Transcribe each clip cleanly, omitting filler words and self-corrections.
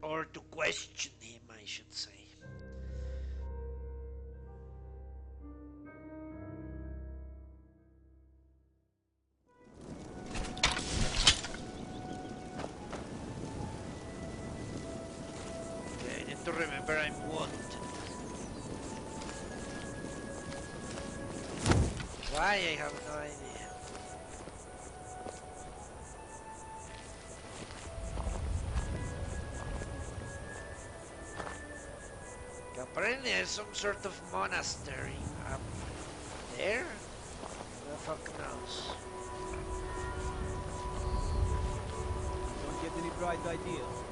Or to question him, I should say. Okay, I need to remember I'm wanted. Why? I have no idea. Apparently there's some sort of monastery up there? Who the fuck knows? Don't get any bright ideas.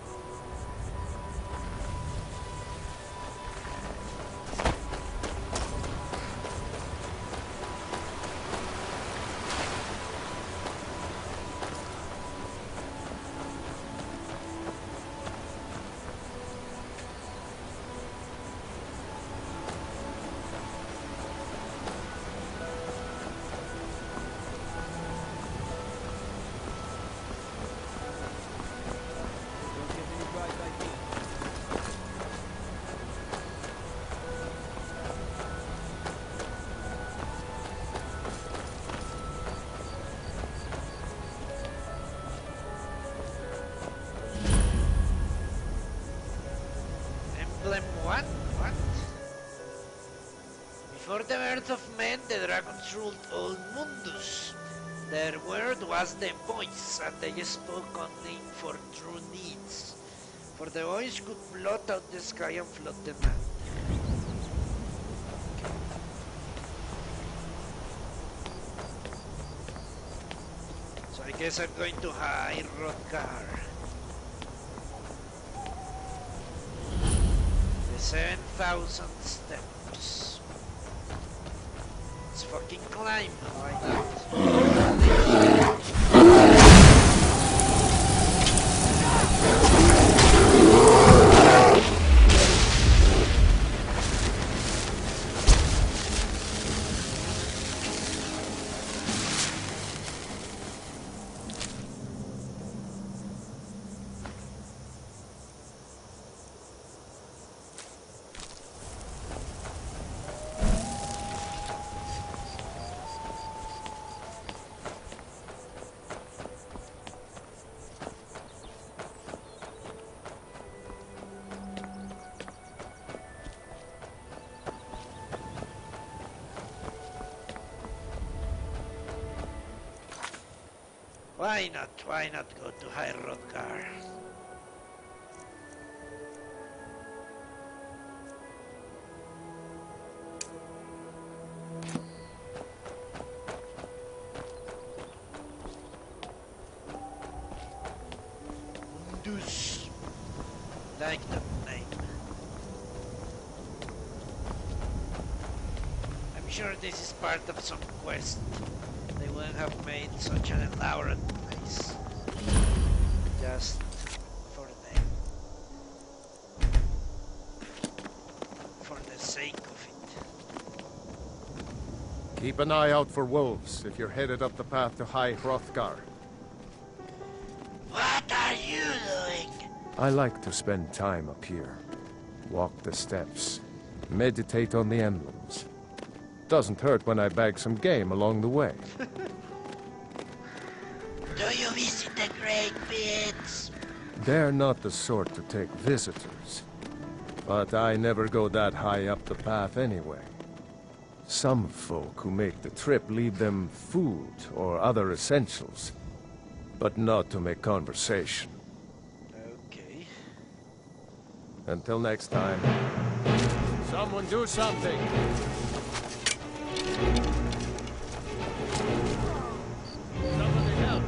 Before the birth of men, the dragons ruled all Mundus. Their word was the voice, and they spoke only for true needs. For the voice could blot out the sky and flood the land. So I guess I'm going to High Rodgar. The 7,000 steps. Let's fucking climb, why not? Why not go to High Rodgar? Mundus. Like that name. I'm sure this is part of some quest. They wouldn't have made such an elaborate place just for them, for the sake of it. Keep an eye out for wolves if you're headed up the path to High Hrothgar. What are you doing? I like to spend time up here. Walk the steps, meditate on the emblems. Doesn't hurt when I bag some game along the way. Do you visit the Great Pits? They're not the sort to take visitors. But I never go that high up the path anyway. Some folk who make the trip leave them food or other essentials, but not to make conversation. Okay. Until next time. Someone do something! Somebody help!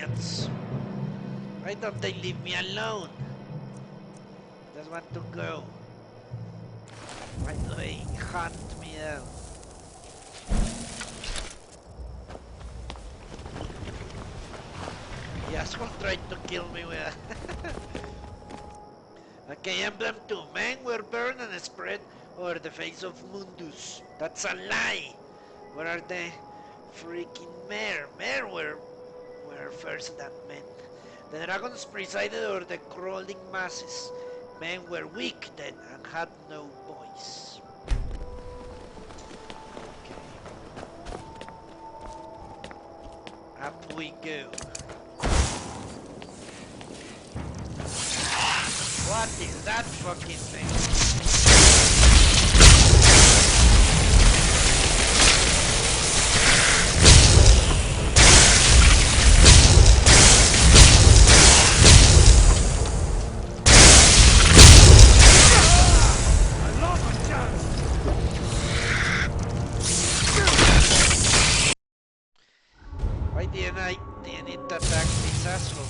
idiots. Why don't they leave me alone? Just want to go. Why do they hunt me down? The asshole tried to kill me with Okay, emblem 2. Men were burned and spread over the face of Mundus. That's a lie! Where are the freaking mer? Mer were first than men. The dragons presided over the crawling masses. Men were weak then and had no voice. Okay. Up we go. What is that fucking thing? Why didn't it attack this asshole?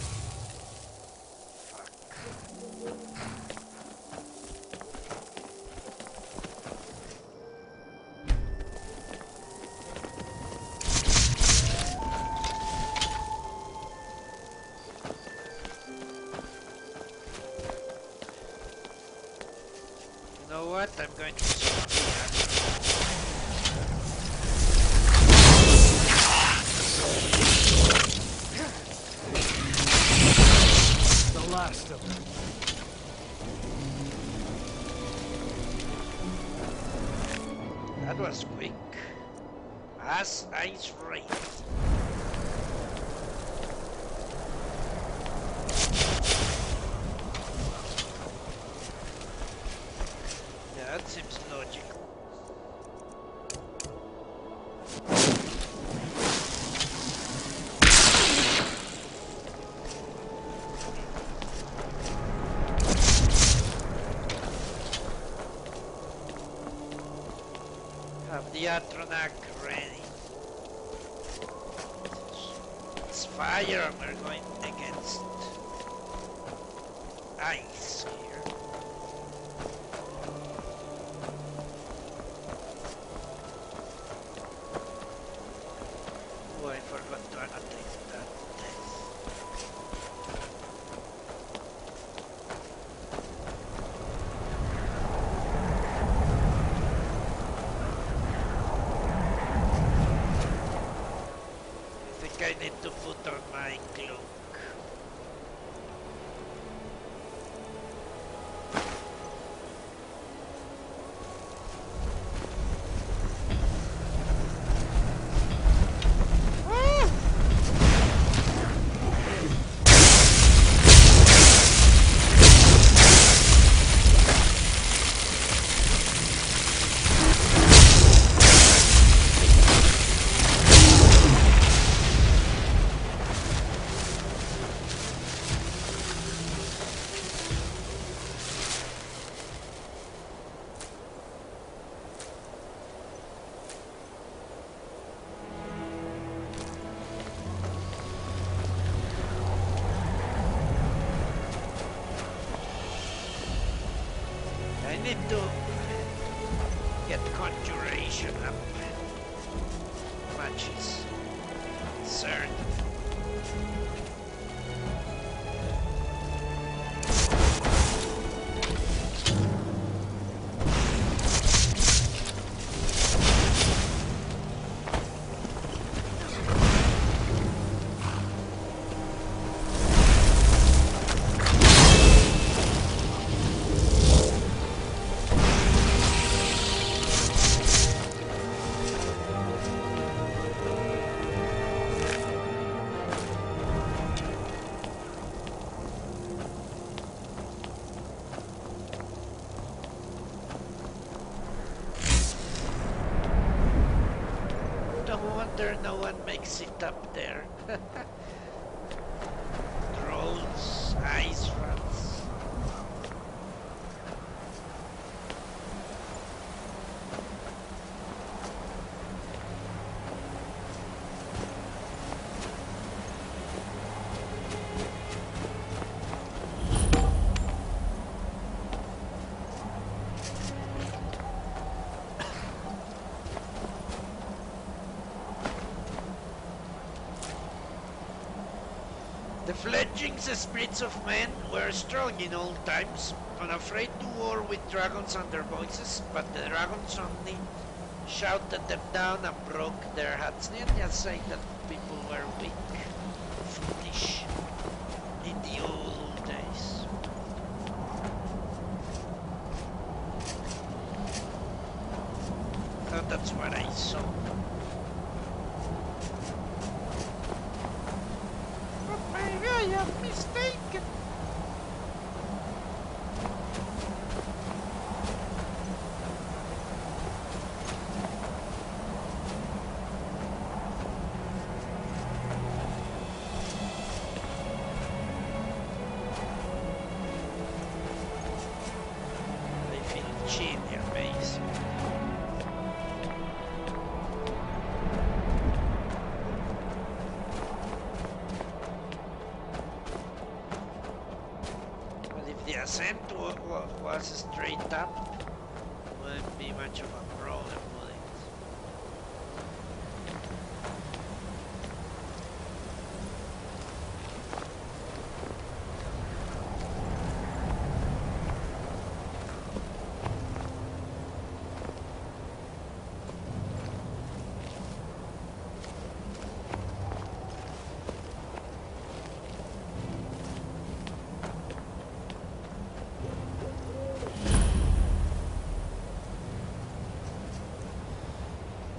You know what? I'm going to swap The last of them. That was quick. As ice rain. Yeah, that seems logical. Have the Atronac ready. It's fire and we're going against ice here. Oh, I forgot to annotate that. I need to put on my cloak. I need to get conjuration up. Matches. Cert. No one makes it up there. Trolls, ice rats. The fledgling spirits of men were strong in old times, unafraid to war with dragons and their voices, but the dragons only shouted them down and broke their hearts, just saying that people were weak, foolish, in the old days. So that's what I saw. But maybe I am mistaken. Was straight up, wouldn't be much of a problem, would it?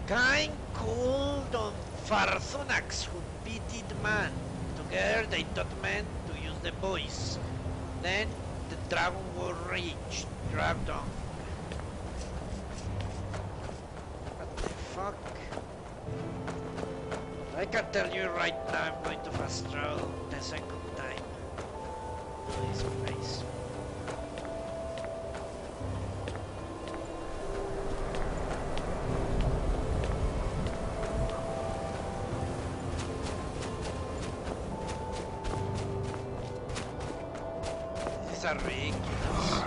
Kind called on Farthonax, who pitied man. Together they taught men to use the voice. Then the dragon war raged, dragged on. What the fuck? I can tell you right now I'm going to fast travel the second time to this place. Ridiculous.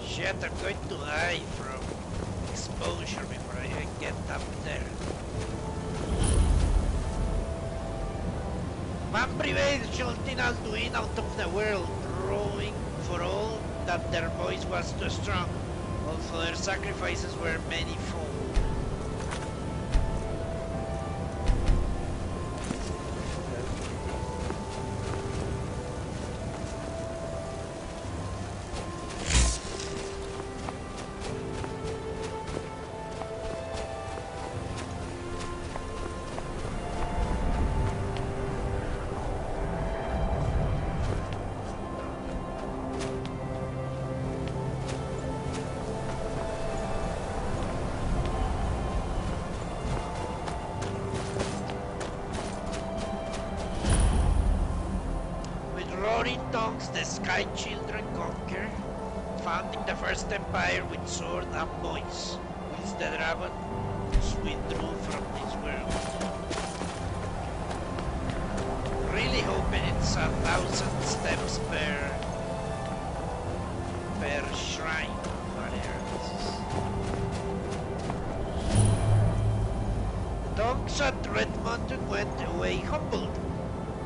Shit, I'm going to die from exposure before I even get up there. Man prevailed, shouting Alduin out of the world, rowing for all that their voice was too strong, although their sacrifices were manifold. The Sky Children conquer, founding the first empire with sword and voice, which the dragons withdrew from this world. Really hoping it's 1,000 steps per shrine, whatever this is. The dogs at Red Mountain went away humbled,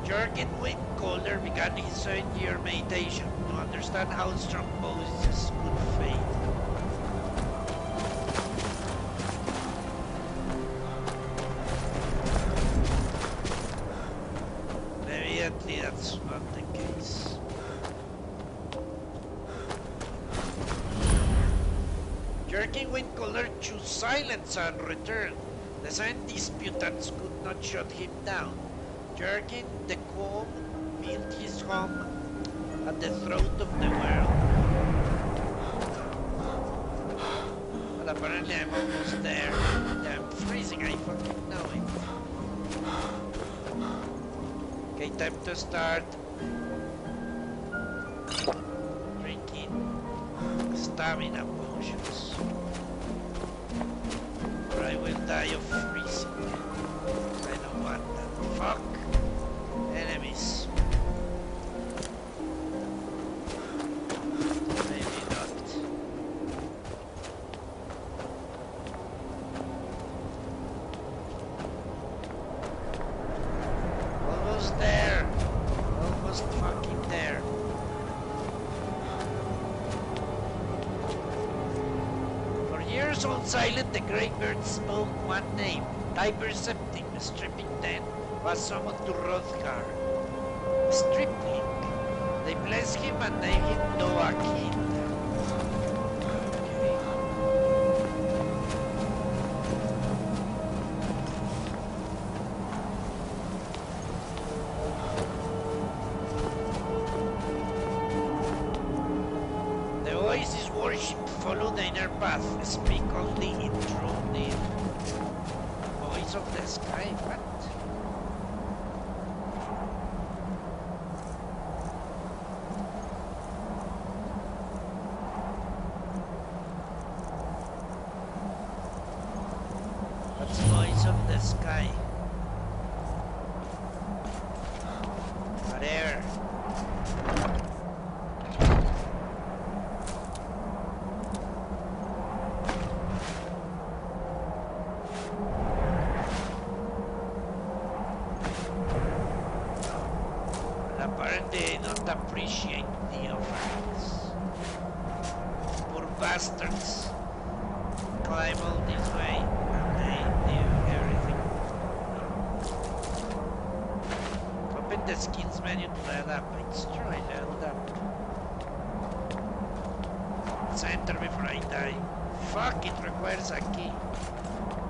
Jurgen Windcaller began his 7-year meditation to understand how strong bows could fade. Evidently that's not the case. Jurgen Windcaller chose silence and returned. The 7 disputants could not shut him down. Jurgen the Calm built his home at the throat of the world. But apparently I'm almost there. Yeah, I'm freezing, I fucking know it. Okay, time to start drinking stamina potions. Or I will die of freezing. I don't want that. Fuck! Enemies. Maybe not. Almost there. Almost fucking there. For years on Silent, the Greybeard spoke one name. Dipercepting, stripping then was summoned to Hrothgar. Stripling. They blessed him and named him Noakin. The Oasis worship follow the inner path, speak only in true name. Voice of the sky, what? What's voice of the sky? There. Apparently they don't appreciate the offerings. Poor bastards. Climb all this way and they do everything. Open the skills menu to level up. It's true, I leveled up. Center before I die. Fuck, it requires a key.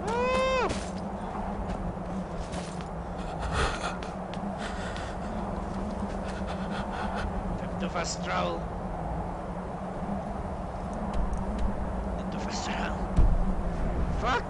Woo! To fast travel. Into fast travel. Fuck!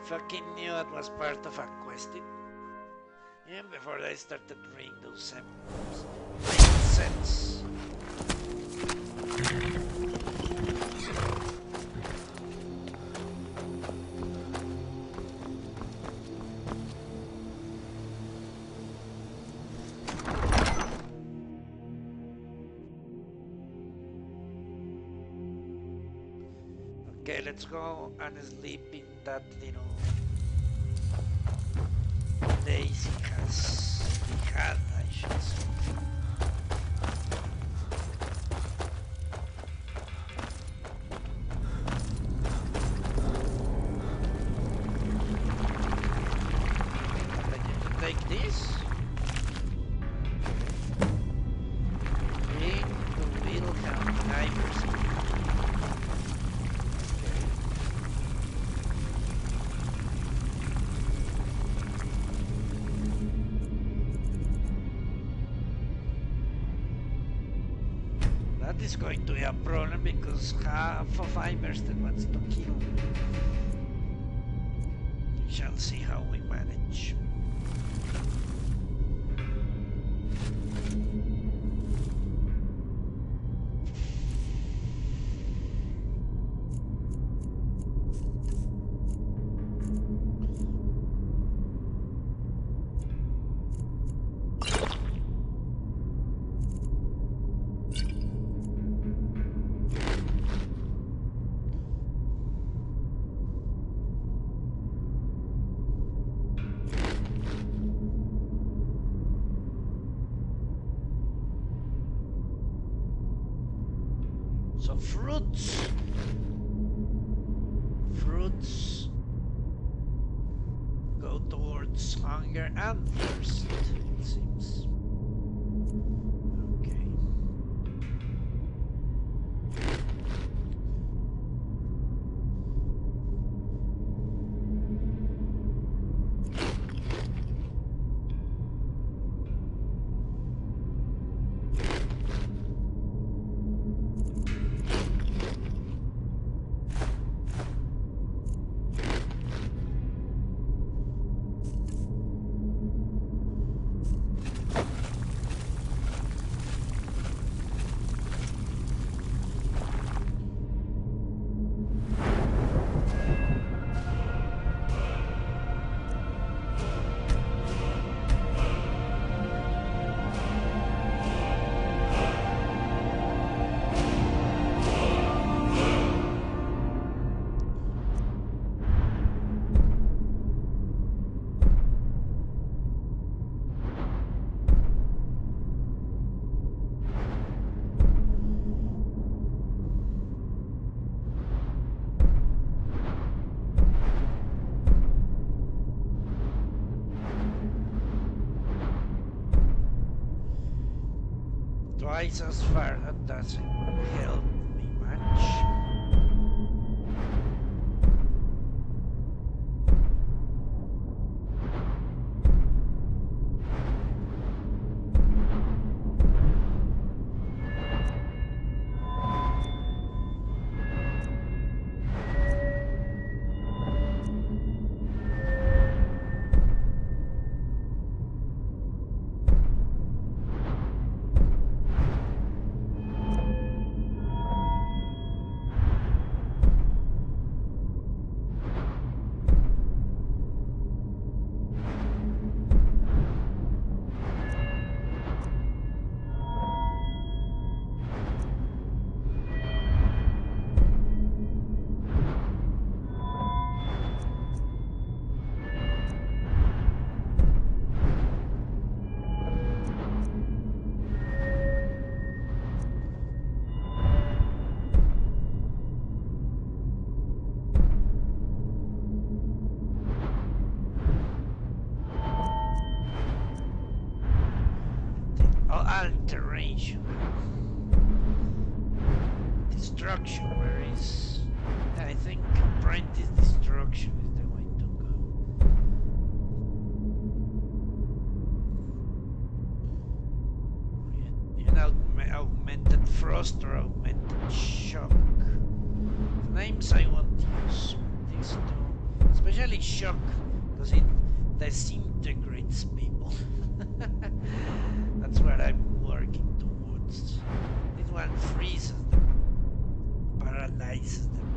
Fucking knew it was part of a quest. Even before I started reading those samples. Made sense. Okay, let's go and sleep in that little place he had, I should say. I need to take this. Bring the wheel down 9%. Is going to be a problem because half of Imerstead wants to kill me. We shall see how we manage. So fruits. Fruits go towards hunger and thirst, it seems. Okay. Twice as far, that doesn't help me much. Alteration. Destruction, where is... I think apprentice destruction is the way to go. You know, augmented frost or augmented shock. The names I want to use these two, especially shock, because it disintegrates people. That's what I'm working towards. This one freezes them, paralyzes them,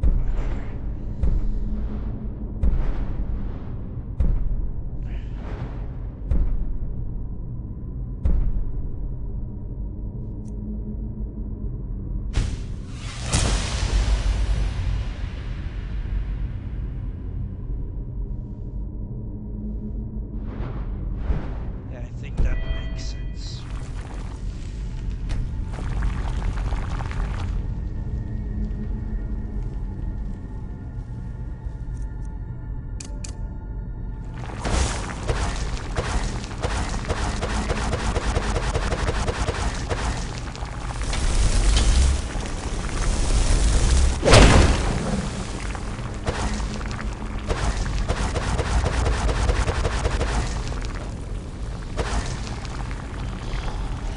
whatever. Yeah, I think that makes sense.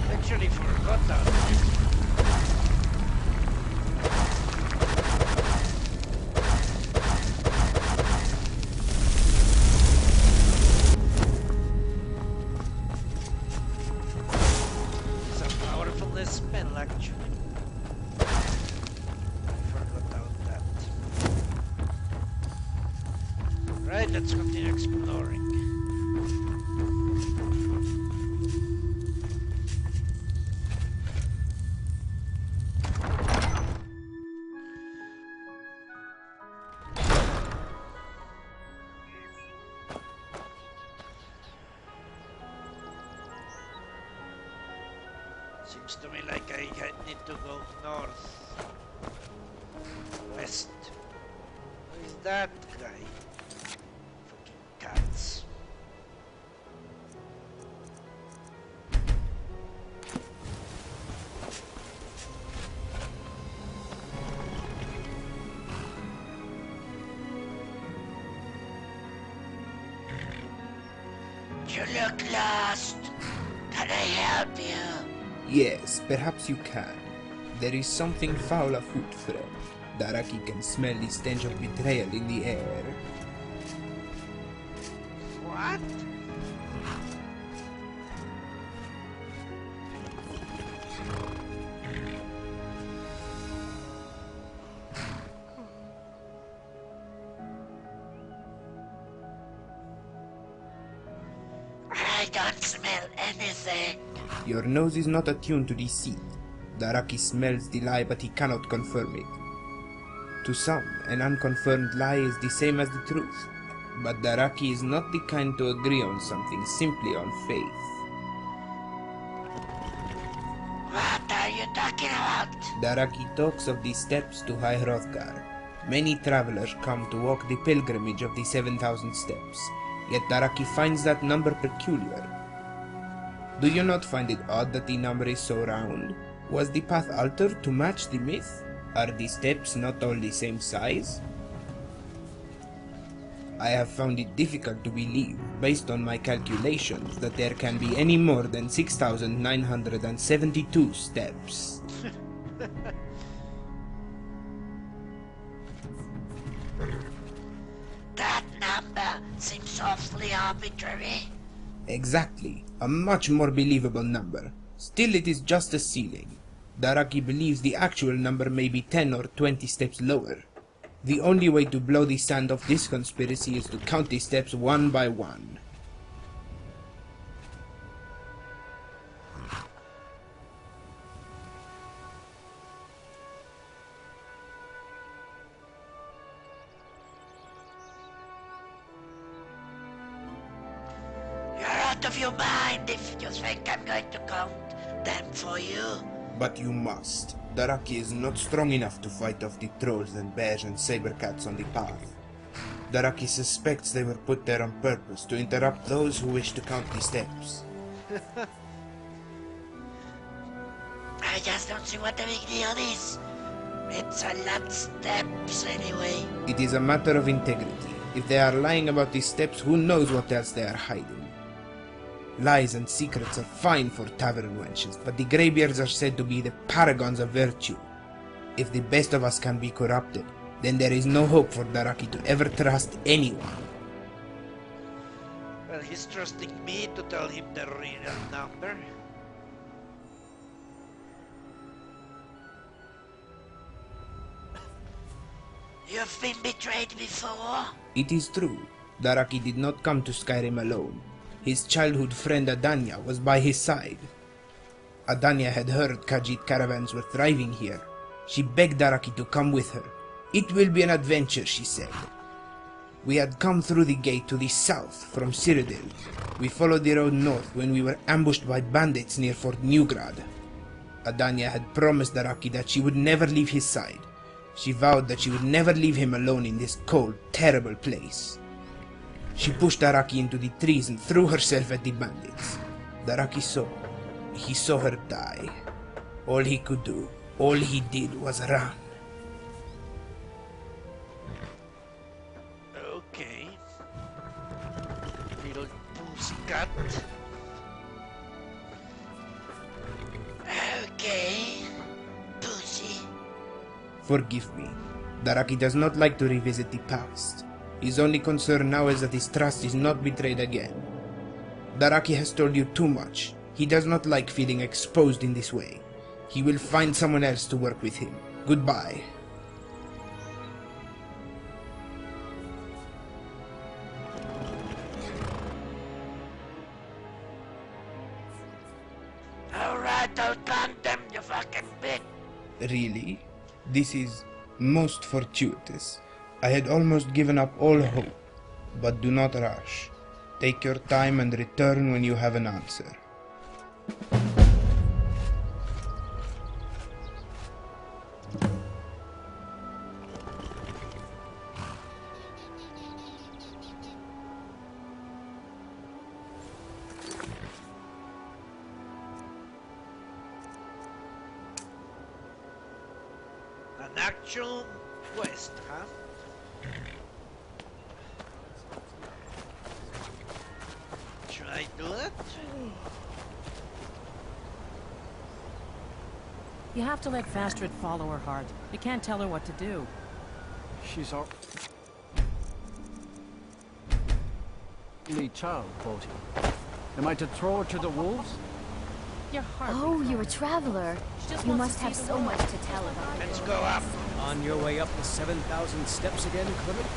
Actually forgot that. It's a powerful spell, actually. I forgot about that. Right, let's continue exploring. Seems to me like I need to go north. West. Who is that guy? Fucking cats. You look lost. Can I help you? Yes, perhaps you can. There is something foul afoot, friend. Daraki can smell the stench of betrayal in the air. What? I don't smell anything. Your nose is not attuned to deceit. Daraki smells the lie, but he cannot confirm it. To some, an unconfirmed lie is the same as the truth. But Daraki is not the kind to agree on something simply on faith. What are you talking about? Daraki talks of the steps to High Hrothgar. Many travelers come to walk the pilgrimage of the 7,000 steps, yet Daraki finds that number peculiar. Do you not find it odd that the number is so round? Was the path altered to match the myth? Are the steps not all the same size? I have found it difficult to believe, based on my calculations, that there can be any more than 6,972 steps. That number seems awfully arbitrary. Exactly, a much more believable number. Still, it is just a ceiling. Daraki believes the actual number may be 10 or 20 steps lower. The only way to blow the sand off this conspiracy is to count the steps one by one. You're out of your mind if you think I'm going to count them for you. But you must. Daraki is not strong enough to fight off the trolls and bears and saber cats on the path. Daraki suspects they were put there on purpose to interrupt those who wish to count the steps. I just don't see what the big deal is. It's a lot of steps anyway. It is a matter of integrity. If they are lying about the steps, who knows what else they are hiding? Lies and secrets are fine for tavern wenches, but the greybeards are said to be the paragons of virtue. If the best of us can be corrupted, then there is no hope for Daraki to ever trust anyone. Well, he's trusting me to tell him the real number. You've been betrayed before? It is true. Daraki did not come to Skyrim alone. His childhood friend Adanya was by his side. Adanya had heard Khajiit caravans were thriving here. She begged Daraki to come with her. It will be an adventure, she said. We had come through the gate to the south from Cyrodiil. We followed the road north when we were ambushed by bandits near Fort Newgrad. Adanya had promised Daraki that she would never leave his side. She vowed that she would never leave him alone in this cold, terrible place. She pushed Daraki into the trees and threw herself at the bandits. Daraki saw. He saw her die. All he could do, all he did was run. Okay. Little pussycat. Okay. Pussy. Forgive me. Daraki does not like to revisit the past. His only concern now is that his trust is not betrayed again. Daraki has told you too much. He does not like feeling exposed in this way. He will find someone else to work with him. Goodbye. Alright, I'll count them, you fucking bitch. Really? This is most fortuitous. I had almost given up all hope. But do not rush. Take your time and return when you have an answer. actual quest, huh? Should I do that? You have to let Fastrid follow her heart. You can't tell her what to do. She's our only child, Bodhi. Am I to throw her to the wolves? Your heart. Oh, you're a traveler. She just You wants must to have see the so world. much to tell about Let's it. go up. On your way up the 7,000 steps again, Clement?